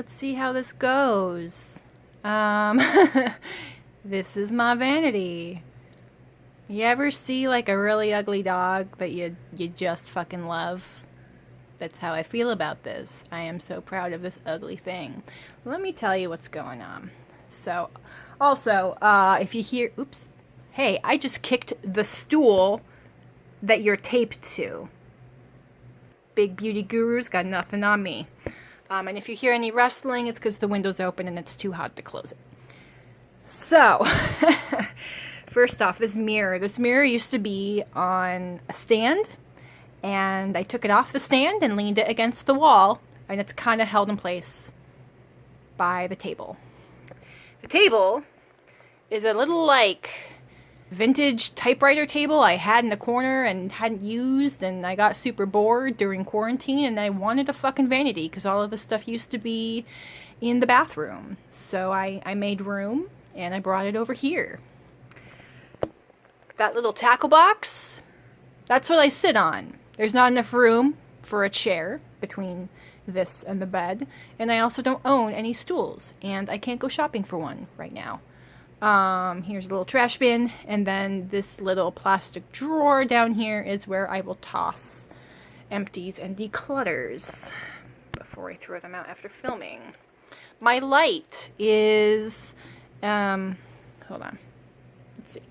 let's see how this goes. This is my vanity. You ever see like a really ugly dog that you just fucking love? That's how I feel about this. I am so proud of this ugly thing. Let me tell you what's going on. So, also, if you hear, oops, hey, I just kicked the stool that you're taped to. Big beauty gurus got nothing on me. And if you hear any rustling, it's because the window's open and it's too hot to close it. So, first off, this mirror. This mirror used to be on a stand, and I took it off the stand and leaned it against the wall, and it's kind of held in place by the table. The table is a little, like, vintage typewriter table I had in the corner and hadn't used, and I got super bored during quarantine, and I wanted a fucking vanity because all of this stuff used to be in the bathroom. So I made room and I brought it over here. That little tackle box, that's what I sit on. There's not enough room for a chair between this and the bed, and I also don't own any stools, and I can't go shopping for one right now. Here's a little trash bin, and then this little plastic drawer down here is where I will toss empties and declutters before I throw them out after filming. My light is, hold on, let's see.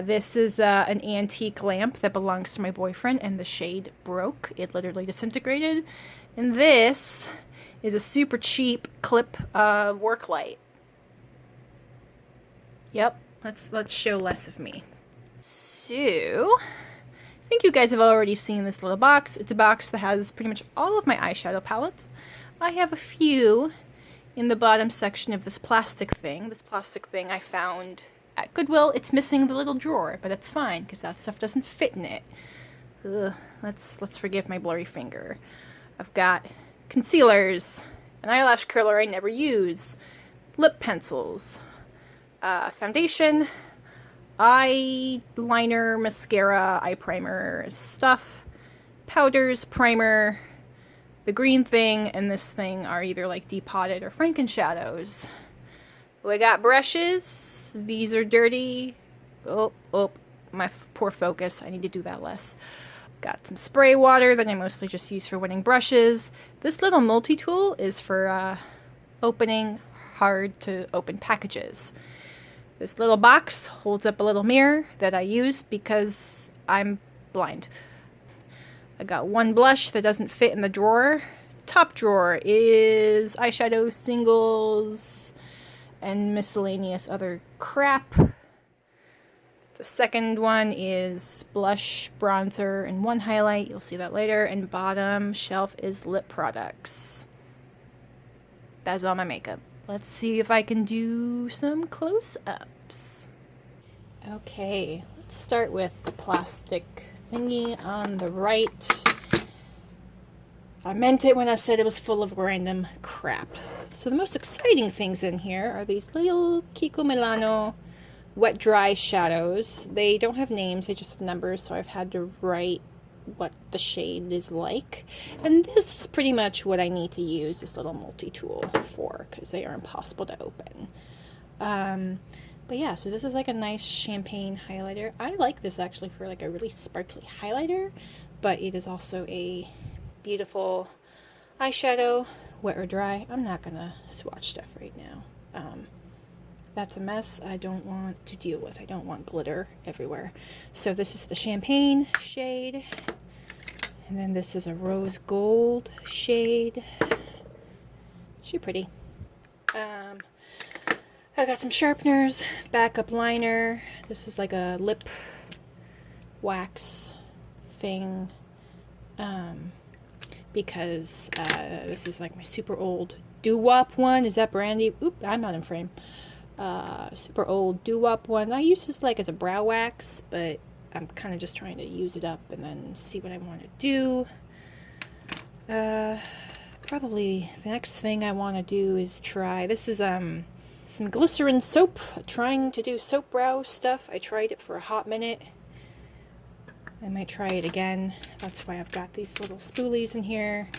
This is an antique lamp that belongs to my boyfriend, and the shade broke. It literally disintegrated. And this is a super cheap clip work light. Yep, let's show less of me. So, I think you guys have already seen this little box. It's a box that has pretty much all of my eyeshadow palettes. I have a few in the bottom section of this plastic thing. This plastic thing I found at Goodwill. It's missing the little drawer, but that's fine because that stuff doesn't fit in it. Ugh, let's forgive my blurry finger. I've got concealers, an eyelash curler I never use, lip pencils, foundation, eyeliner, mascara, eye primer stuff, powders, primer. The green thing and this thing are either like depotted or Frankenshadows. We got brushes. These are dirty. Oh, my poor focus. I need to do that less. Got some spray water that I mostly just use for wetting brushes. This little multi-tool is for opening hard to open packages. This little box holds up a little mirror that I use because I'm blind. I got one blush that doesn't fit in the drawer. Top drawer is eyeshadow singles and miscellaneous other crap. The second one is blush, bronzer, and one highlight. You'll see that later. And bottom shelf is lip products. That's all my makeup. Let's see if I can do some close-ups. Okay, let's start with the plastic thingy on the right. I meant it when I said it was full of random crap. So the most exciting things in here are these little Kiko Milano wet dry shadows. They don't have names, they just have numbers, so I've had to write what the shade is like. And this is pretty much what I need to use this little multi-tool for, because they are impossible to open. But yeah, so this is like a nice champagne highlighter. I like this actually for like a really sparkly highlighter, but it is also a beautiful eyeshadow, wet or dry. I'm not gonna swatch stuff right now. That's a mess I don't want to deal with. I don't want glitter everywhere. So this is the champagne shade, and then this is a rose gold shade. She's pretty. I got some sharpeners, backup liner. This is like a lip wax thing. Because this is like my super old doo-wop one. Is that brandy? Oop, I'm not in frame. Super old doo-wop one. I use this like as a brow wax, but I'm kind of just trying to use it up and then see what I want to do. Probably the next thing I want to do is try, this is some glycerin soap. Trying to do soap brow stuff. I tried it for a hot minute. I might try it again. That's why I've got these little spoolies in here.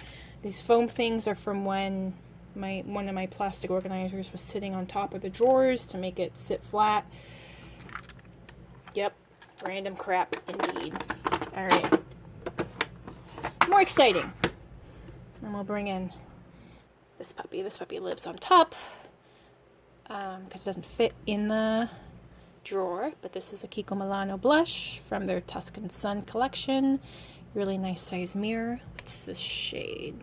These foam things are from when one of my plastic organizers was sitting on top of the drawers to make it sit flat. Yep, random crap indeed. Alright. More exciting. And we'll bring in this puppy. This puppy lives on top because it doesn't fit in the drawer. But this is a Kiko Milano blush from their Tuscan Sun collection. Really nice size mirror. What's this shade?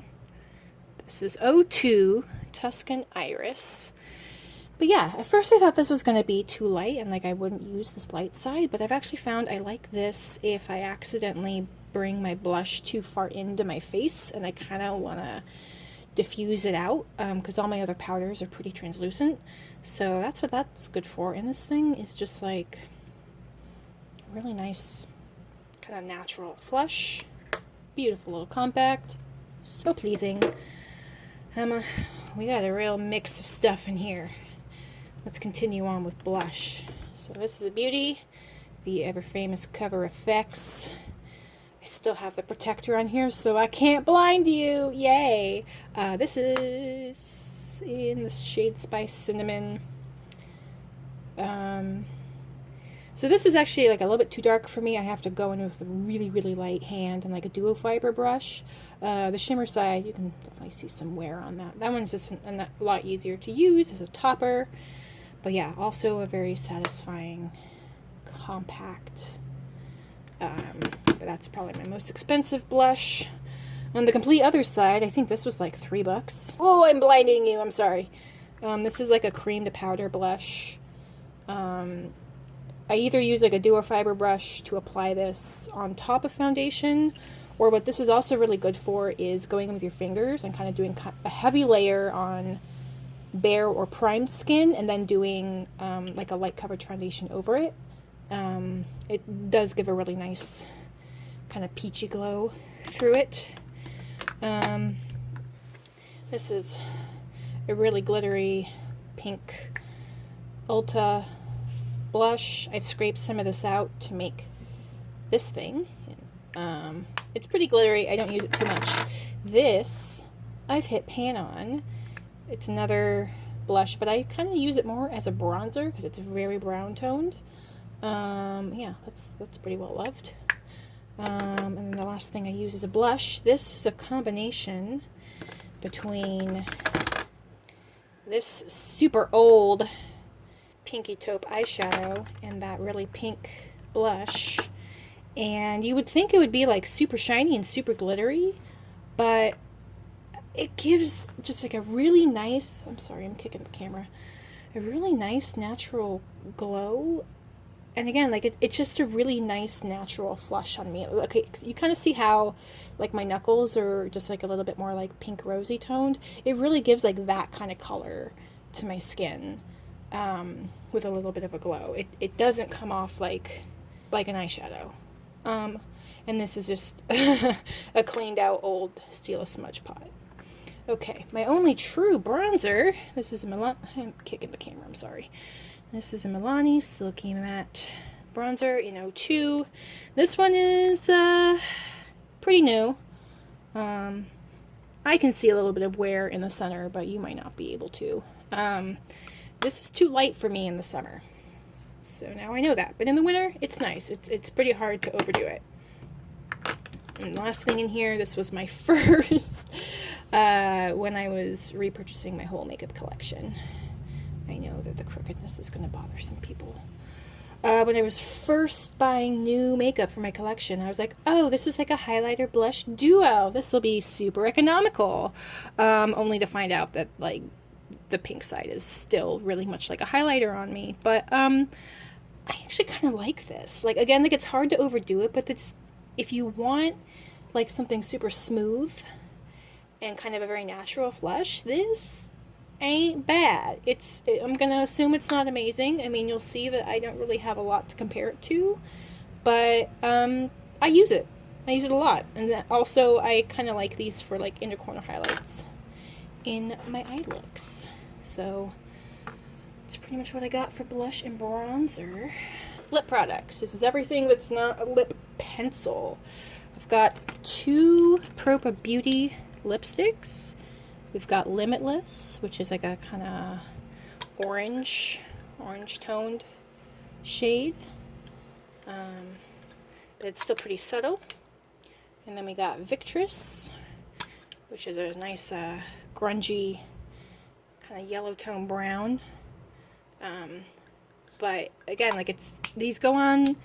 This is 02 Tuscan Iris. But yeah, at first I thought this was going to be too light and like I wouldn't use this light side, but I've actually found I like this if I accidentally bring my blush too far into my face and I kind of want to diffuse it out because all my other powders are pretty translucent. So that's what that's good for. And this thing is just like really nice, kind of natural flush. Beautiful little compact. So pleasing. We got a real mix of stuff in here. Let's continue on with blush. So this is a beauty, the ever famous Cover FX. I still have the protector on here, so I can't blind you. Yay! This is in the shade Spice Cinnamon. So this is actually like a little bit too dark for me. I have to go in with a really, really light hand and like a duo fiber brush. The shimmer side, you can definitely see some wear on that. That one's just a lot easier to use as a topper. But yeah, also a very satisfying, compact. But that's probably my most expensive blush. On the complete other side, I think this was like $3. Oh, I'm blinding you. I'm sorry. This is like a cream to powder blush. I either use like a duo fiber brush to apply this on top of foundation, or what this is also really good for is going in with your fingers and kind of doing a heavy layer on bare or primed skin and then doing like a light coverage foundation over it. It does give a really nice kind of peachy glow through it. This is a really glittery pink Ulta blush. I've scraped some of this out to make this thing. It's pretty glittery. I don't use it too much. This I've hit pan on. It's another blush, but I kind of use it more as a bronzer because it's very brown toned. Yeah, that's pretty well loved. And then the last thing I use is a blush. This is a combination between this super old pinky taupe eyeshadow and that really pink blush. And you would think it would be like super shiny and super glittery, but it gives just like a really nice, I'm sorry, I'm kicking the camera, a really nice natural glow. And again, like it's just a really nice natural flush on me. Okay, you kind of see how like my knuckles are just like a little bit more like pink rosy toned. It really gives like that kind of color to my skin with a little bit of a glow. It doesn't come off like an eyeshadow. And this is just a cleaned out old steel smudge pot. Okay, my only true bronzer, this is a I'm kicking the camera, I'm sorry. This is a Milani Silky Matte bronzer in 02. This one is pretty new. I can see a little bit of wear in the center, but you might not be able to. This is too light for me in the summer. So now I know that. But in the winter, it's nice. It's pretty hard to overdo it. And the last thing in here, this was my first when I was repurchasing my whole makeup collection. I know that the crookedness is going to bother some people. When I was first buying new makeup for my collection, I was like, oh, this is like a highlighter blush duo. This will be super economical. Only to find out that like the pink side is still really much like a highlighter on me. But I actually kind of like this. Like, again, like it's hard to overdo it, but it's, if you want like something super smooth and kind of a very natural flush, this ain't bad. I'm gonna assume it's not amazing. I mean, you'll see that I don't really have a lot to compare it to, but I use it. I use it a lot. And also I kind of like these for like inner corner highlights in my eye looks. So that's pretty much what I got for blush and bronzer. Lip products. This is everything that's not a lip pencil. I've got two Propa Beauty lipsticks. We've got Limitless, which is like a kind of orange toned shade. But it's still pretty subtle. And then we got Victress, which is a nice grungy kind of yellow tone brown. But again, like these go on,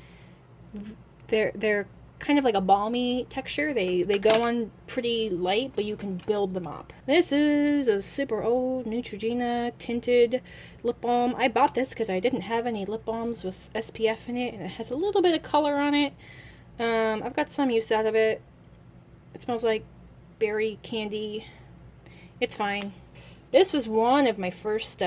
they're kind of like a balmy texture. They go on pretty light, but you can build them up. This is a super old Neutrogena tinted lip balm. I bought this because I didn't have any lip balms with SPF in it, and it has a little bit of color on it. I've got some use out of it. It smells like berry candy. It's fine. This was one of my first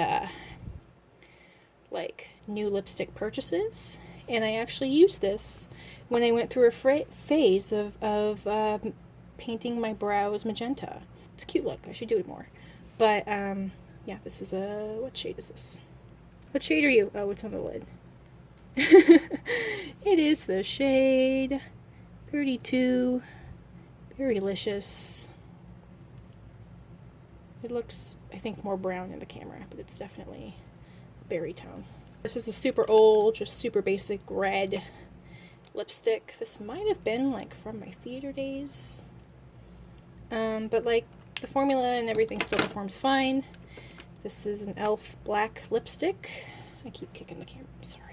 like new lipstick purchases, and I actually used this when I went through a phase of painting my brows magenta. It's a cute look. I should do it more. But yeah, this is what shade is this? What shade are you? Oh, it's on the lid. It is the shade 32. Very delicious. It looks, I think, more brown in the camera, but it's definitely a berry tone. This is a super old, just super basic red lipstick. This might have been like from my theater days. But like the formula and everything still performs fine. This is an e.l.f. black lipstick. I keep kicking the camera, I'm sorry.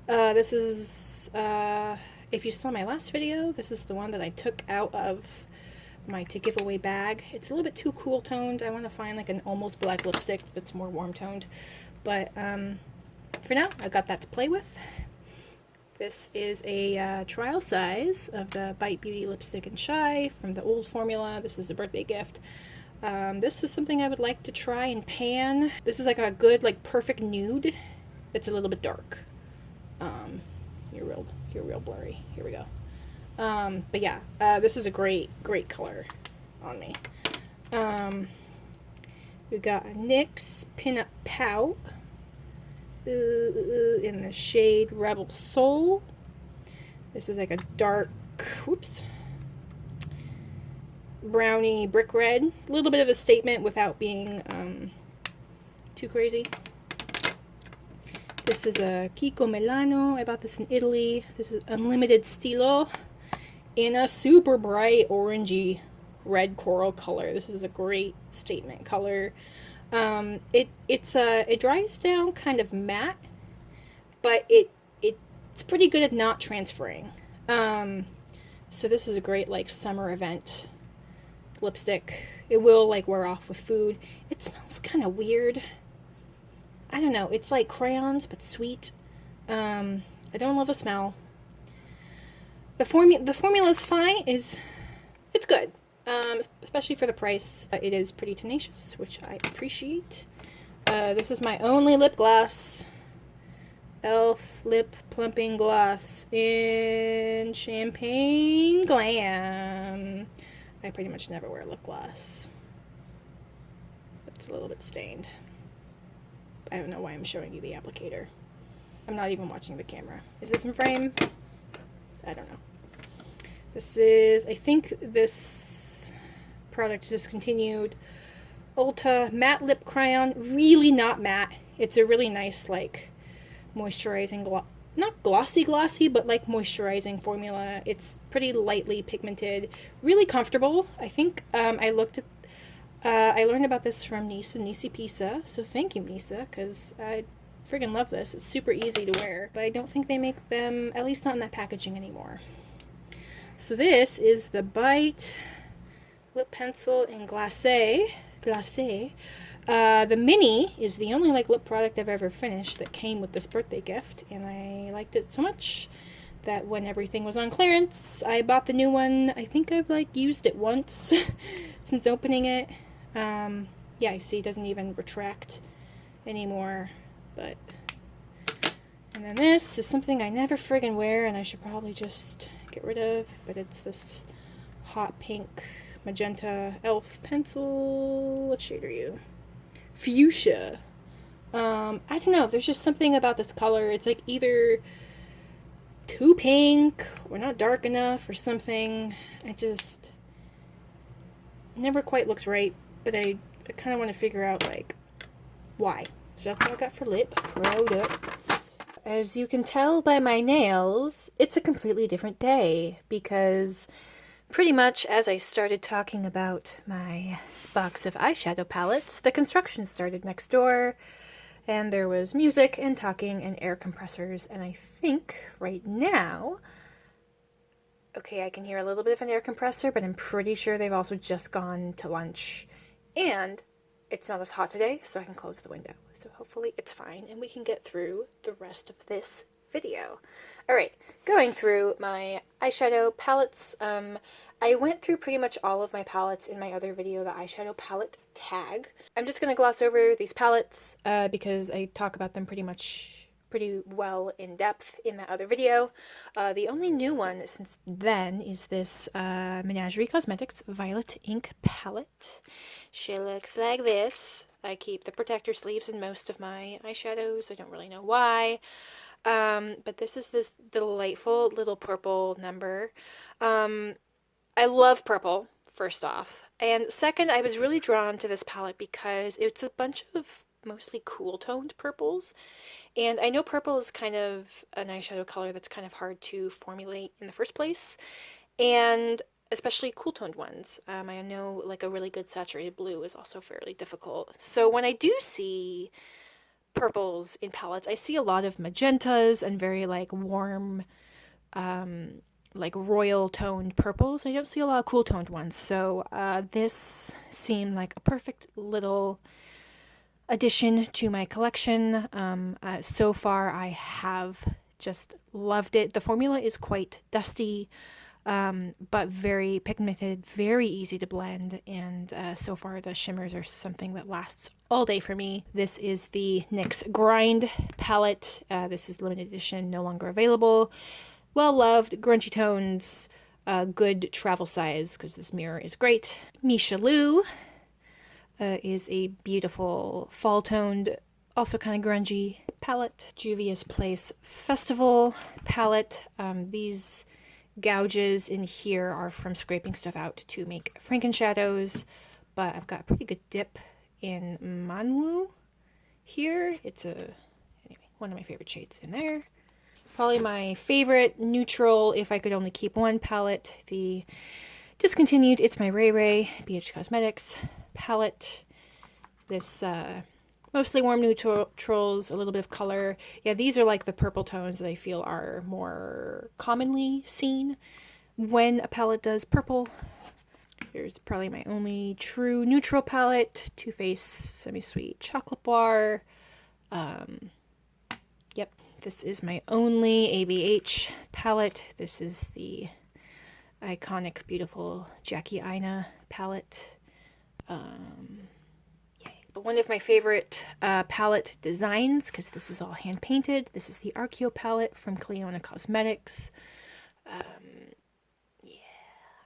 This is, if you saw my last video, this is the one that I took out of my to give away bag. It's a little bit too cool toned. I want to find like an almost black lipstick that's more warm toned. But for now, I got that to play with. This is a trial size of the Bite Beauty Lipstick in Shy from the old formula. This is a birthday gift. This is something I would like to try and pan. This is like a good, like perfect nude. It's a little bit dark. You're real blurry. Here we go. But yeah, this is a great color on me. We got a NYX Pinup Pout in the shade Rebel Soul. This is like a dark, brownie brick red. A little bit of a statement without being too crazy. This is a Kiko Milano. I bought this in Italy. This is Unlimited Stilo in a super bright orangey red coral color. This is a great statement color. It dries down kind of matte, but it's pretty good at not transferring. So this is a great like summer event lipstick. It will like wear off with food. It smells kind of weird. I don't know. It's like crayons but sweet. I don't love the smell. The formula is fine. It's good. Especially for the price. It is pretty tenacious, which I appreciate. This is my only lip gloss. e.l.f. Lip Plumping Gloss in Champagne Glam. I pretty much never wear lip gloss. It's a little bit stained. I don't know why I'm showing you the applicator. I'm not even watching the camera. Is this in frame? I don't know. This is, I think this product is discontinued. Ulta Matte Lip Crayon. Really not matte. It's a really nice, like, moisturizing, not glossy, but like moisturizing formula. It's pretty lightly pigmented. Really comfortable. I think I learned about this from Nisipisa, so thank you, Nisa, because I friggin' love this. It's super easy to wear, but I don't think they make them, at least not in that packaging anymore. So this is the Bite Lip Pencil in Glacé. The mini is the only like lip product I've ever finished that came with this birthday gift, and I liked it so much that when everything was on clearance, I bought the new one. I think I've like used it once since opening it. Yeah, you see it doesn't even retract anymore, but and then this is something I never friggin' wear and I should probably just get rid of, but it's this hot pink magenta e.l.f. pencil. What shade are you? Fuchsia. I don't know, there's just something about this color. It's like either too pink or not dark enough or something. It just never quite looks right, but I I kind of want to figure out, like, why. So that's all I got for lip products. As you can tell by my nails, it's a completely different day because pretty much as I started talking about my box of eyeshadow palettes, the construction started next door, and there was music and talking and air compressors, and I think right now, okay, I can hear a little bit of an air compressor, but I'm pretty sure they've also just gone to lunch, and it's not as hot today, so I can close the window. So hopefully it's fine, and we can get through the rest of this video. Alright, going through my eyeshadow palettes. I went through pretty much all of my palettes in my other video, the eyeshadow palette tag. I'm just going to gloss over these palettes because I talk about them pretty well in depth in that other video. The only new one since then is this Menagerie Cosmetics Violet Ink palette. She looks like this. I keep the protector sleeves in most of my eyeshadows. I don't really know why. But this is this delightful little purple number. I love purple, first off. And second, I was really drawn to this palette because it's a bunch of mostly cool-toned purples. And I know purple is kind of an eyeshadow color that's kind of hard to formulate in the first place. And especially cool-toned ones. I know like a really good saturated blue is also fairly difficult. So when I do see purples in palettes, I see a lot of magentas and very like warm, like royal toned purples. I don't see a lot of cool toned ones. So this seemed like a perfect little addition to my collection. So far I have just loved it. The formula is quite dusty, but very pigmented, very easy to blend, and so far the shimmers are something that lasts all day for me. This is the NYX Grind palette. This is limited edition, no longer available. Well loved, grungy tones, good travel size because this mirror is great. Michelou is a beautiful fall toned, also kind of grungy palette. Juvia's Place Festival palette. These gouges in here are from scraping stuff out to make Frankenshadows, but I've got a pretty good dip in Manwu here. It's anyway, one of my favorite shades in there. Probably my favorite neutral, if I could only keep one palette, the discontinued It's My Ray Ray BH Cosmetics palette. This mostly warm neutrals, a little bit of color. Yeah, these are like the purple tones that I feel are more commonly seen when a palette does purple. Here's probably my only true neutral palette, Too Faced Semi-Sweet Chocolate Bar. Yep, this is my only ABH palette. This is the iconic, beautiful Jackie Aina palette. But one of my favorite palette designs, because this is all hand painted, this is the Archeo palette from Cleona Cosmetics. Yeah,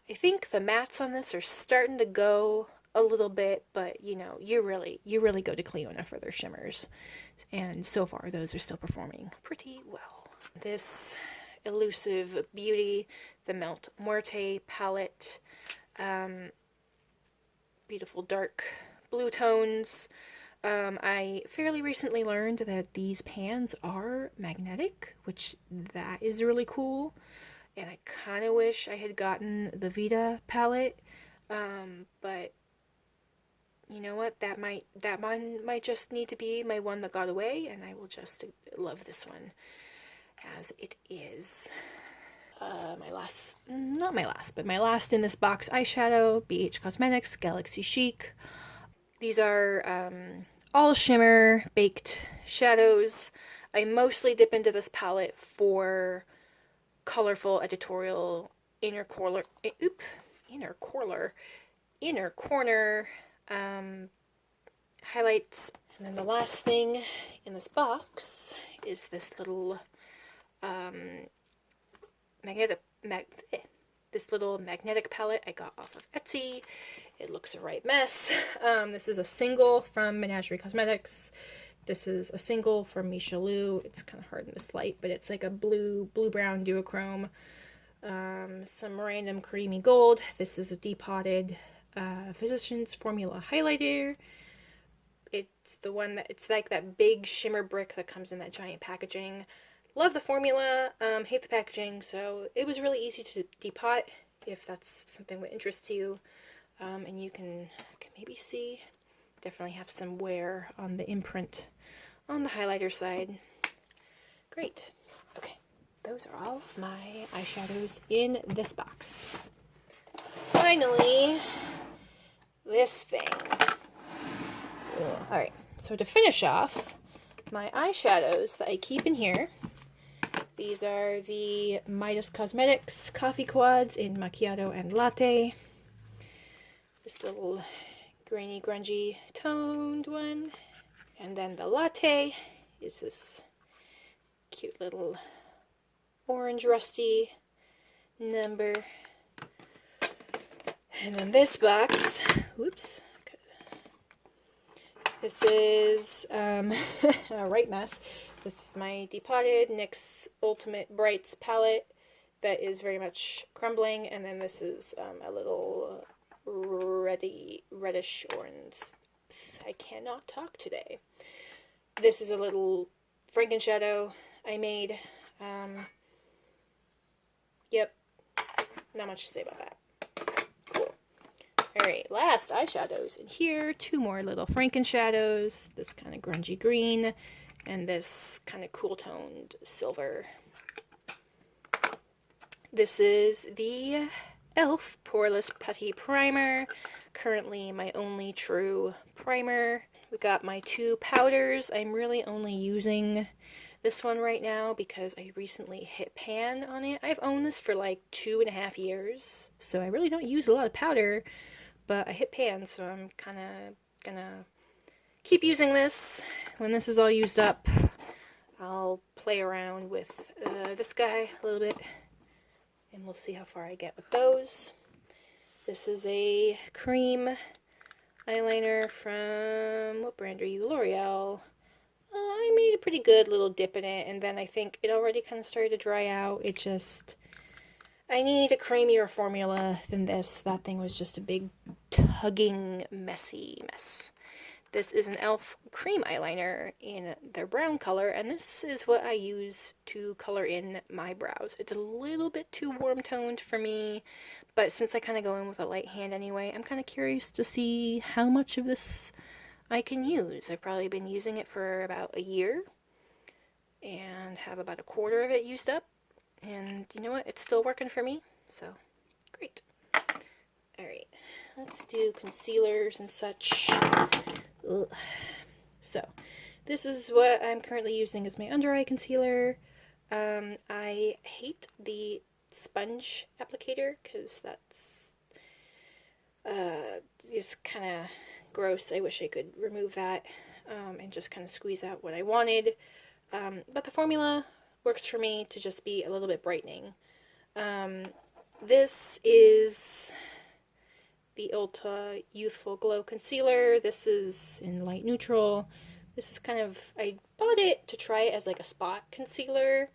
I think the mattes on this are starting to go a little bit, but you know, you really go to Cleona for their shimmers, and so far those are still performing pretty well. This Elusive Beauty, the Melt Muerte palette, beautiful dark blue tones. I fairly recently learned that these pans are magnetic, which that is really cool, and I kind of wish I had gotten the Vita palette, but you know what, that one might just need to be my one that got away, and I will just love this one as it is. My last in this box eyeshadow, BH Cosmetics Galaxy Chic. These are all shimmer baked shadows. I mostly dip into this palette for colorful editorial inner corner highlights. And then the last thing in this box is this little magnetic palette I got off of Etsy. It looks a right mess. This is a single from Menagerie Cosmetics. This is a single from Michelou. It's kind of hard in this light, but it's like a blue-brown duochrome. Some random creamy gold. This is a depotted Physicians Formula highlighter. It's the one that, it's like that big shimmer brick that comes in that giant packaging. Love the formula, hate the packaging, so it was really easy to depot if that's something that interests you. And you can maybe see, definitely have some wear on the imprint on the highlighter side. Great. Okay, those are all of my eyeshadows in this box. Finally, this thing. Alright, so to finish off, my eyeshadows that I keep in here. These are the Midas Cosmetics Coffee Quads in Macchiato and Latte. This little grainy, grungy, toned one. And then the latte is this cute little orange rusty number. And then this box, whoops, this is a right mess. This is my depotted NYX Ultimate Brights palette that is very much crumbling, and then this is a little reddish orange. I cannot talk today. This is a little Frankenshadow I made. Yep, not much to say about that. Cool. Alright, last eyeshadows in here. Two more little Frankenshadows. This kind of grungy green, and this kind of cool toned silver. This is the e.l.f. Poreless Putty Primer. Currently my only true primer. We got my two powders. I'm really only using this one right now because I recently hit pan on it. I've owned this for like 2.5 years, so I really don't use a lot of powder, but I hit pan, so I'm kind of gonna keep using this. When this is all used up, I'll play around with this guy a little bit, and we'll see how far I get with those. This is a cream eyeliner from, what brand are you? L'Oreal. I made a pretty good little dip in it, and then I think it already kind of started to dry out. It just, I need a creamier formula than this. That thing was just a big, tugging, messy mess. This is an e.l.f. cream eyeliner in their brown color, and this is what I use to color in my brows. It's a little bit too warm toned for me, but since I kind of go in with a light hand anyway, I'm kind of curious to see how much of this I can use. I've probably been using it for about a year, and have about 1/4 of it used up, and you know what? It's still working for me, so great. Alright, let's do concealers and such. Ugh. So, this is what I'm currently using as my under eye concealer. I hate the sponge applicator because that's is kind of gross. I wish I could remove that and just kind of squeeze out what I wanted. But the formula works for me to just be a little bit brightening. This is the Ulta Youthful Glow Concealer. This is in light neutral. This is kind of, I bought it to try it as like a spot concealer.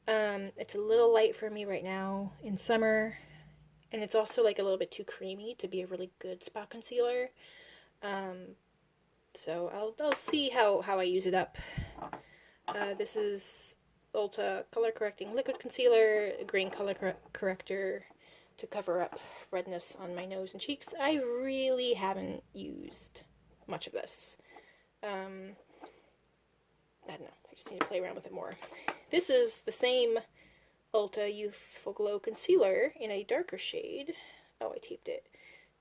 It's a little light for me right now in summer, and it's also like a little bit too creamy to be a really good spot concealer. So I'll see how I use it up. This is Ulta Color Correcting Liquid Concealer, green color corrector to cover up redness on my nose and cheeks. I really haven't used much of this. I don't know, I just need to play around with it more. This is the same Ulta Youthful Glow Concealer in a darker shade. Oh, I taped it.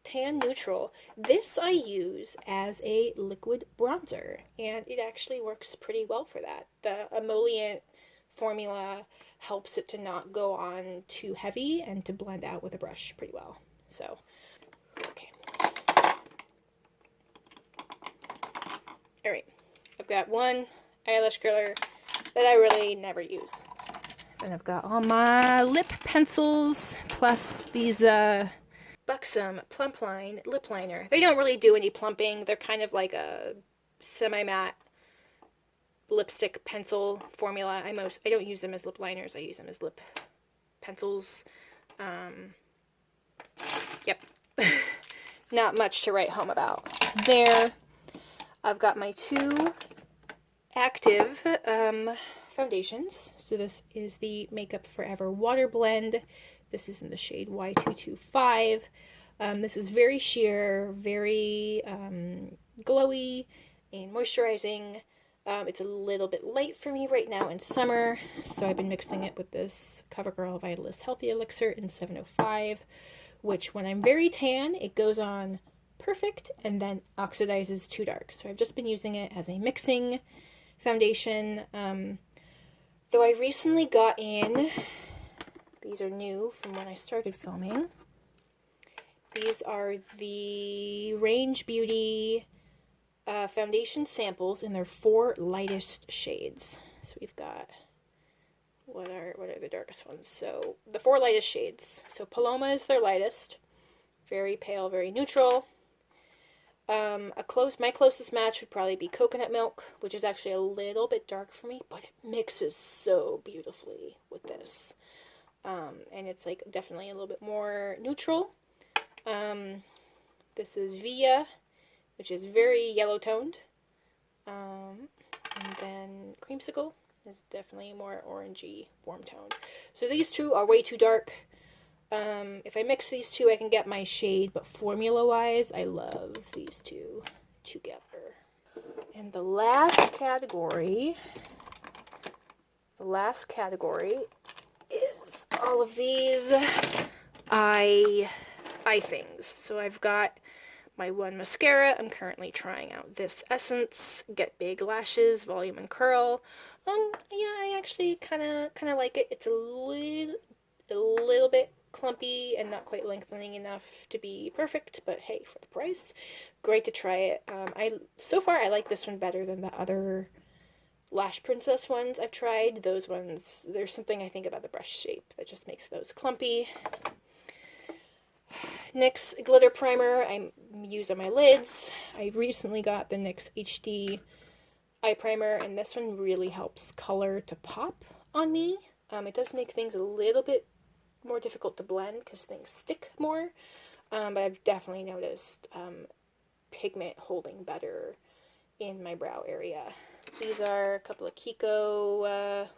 Tan Neutral. This I use as a liquid bronzer, and it actually works pretty well for that. The emollient formula helps it to not go on too heavy and to blend out with a brush pretty well. So, okay. Alright, I've got one eyelash curler that I really never use. Then I've got all my lip pencils, plus these Buxom Plump Line lip liner. They don't really do any plumping. They're kind of like a semi-matte lipstick pencil formula. I don't use them as lip liners. I use them as lip pencils. Yep. Not much to write home about there. I've got my two active foundations. So this is the Makeup Forever Water Blend. This is in the shade Y225. This is very sheer, very glowy and moisturizing. It's a little bit light for me right now in summer, so I've been mixing it with this CoverGirl Vitalist Healthy Elixir in 705, which when I'm very tan, it goes on perfect and then oxidizes too dark. So I've just been using it as a mixing foundation. Though I recently got in, these are new from when I started filming. These are the Range Beauty foundation samples in their 4 lightest shades. So we've got, what are the darkest ones? So the 4 lightest shades. So Paloma is their lightest, very pale, very neutral. My closest match would probably be Coconut Milk, which is actually a little bit dark for me, but it mixes so beautifully with this. And it's like definitely a little bit more neutral. This is Via, which is very yellow toned. And then Creamsicle is definitely more orangey, warm toned. So these two are way too dark. If I mix these two, I can get my shade, but formula-wise, I love these two together. And the last category is all of these eye things. So I've got my one mascara. I'm currently trying out this Essence Get Big Lashes Volume and Curl. Yeah, I actually kind of like it. It's a little bit clumpy and not quite lengthening enough to be perfect, but hey, for the price, great to try it. So far I like this one better than the other Lash Princess ones I've tried. Those ones, there's something I think about the brush shape that just makes those clumpy. NYX glitter primer I use on my lids. I recently got the NYX HD eye primer, and this one really helps color to pop on me. It does make things a little bit more difficult to blend because things stick more, but I've definitely noticed pigment holding better in my brow area. These are a couple of Kiko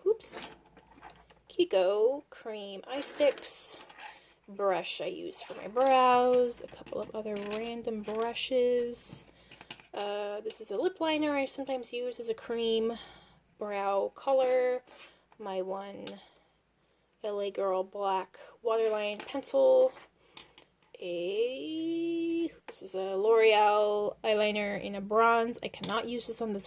cream eye sticks. Brush I use for my brows, a couple of other random brushes. This is a lip liner I sometimes use as a cream brow color. My one LA Girl black waterline pencil. This is a L'Oreal eyeliner in a bronze. I cannot use this on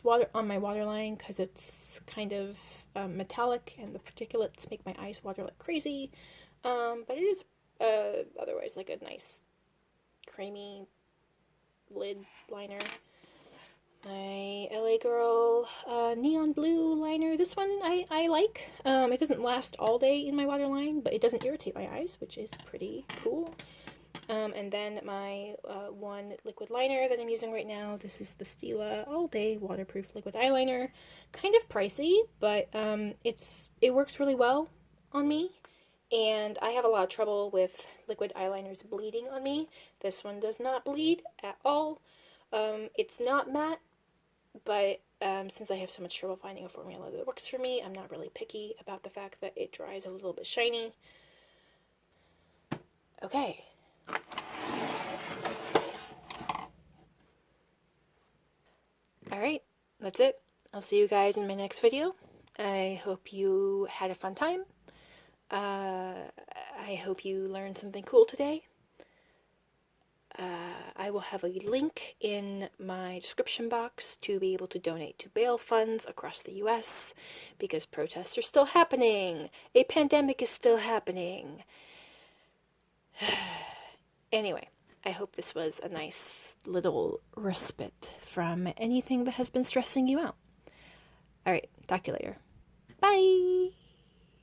my waterline because it's kind of metallic and the particulates make my eyes water like crazy. But it is otherwise like a nice creamy lid liner. My LA Girl neon blue liner. This one I like. It doesn't last all day in my waterline, but it doesn't irritate my eyes, which is pretty cool. And then my one liquid liner that I'm using right now. This is the Stila All Day Waterproof Liquid Eyeliner. Kind of pricey, but it works really well on me. And I have a lot of trouble with liquid eyeliners bleeding on me. This one does not bleed at all. It's not matte, but since I have so much trouble finding a formula that works for me, I'm not really picky about the fact that it dries a little bit shiny. Okay. Alright, that's it. I'll see you guys in my next video. I hope you had a fun time. I hope you learned something cool today. I will have a link in my description box to be able to donate to bail funds across the US because protests are still happening. A pandemic is still happening. Anyway, I hope this was a nice little respite from anything that has been stressing you out. Alright, talk to you later. Bye!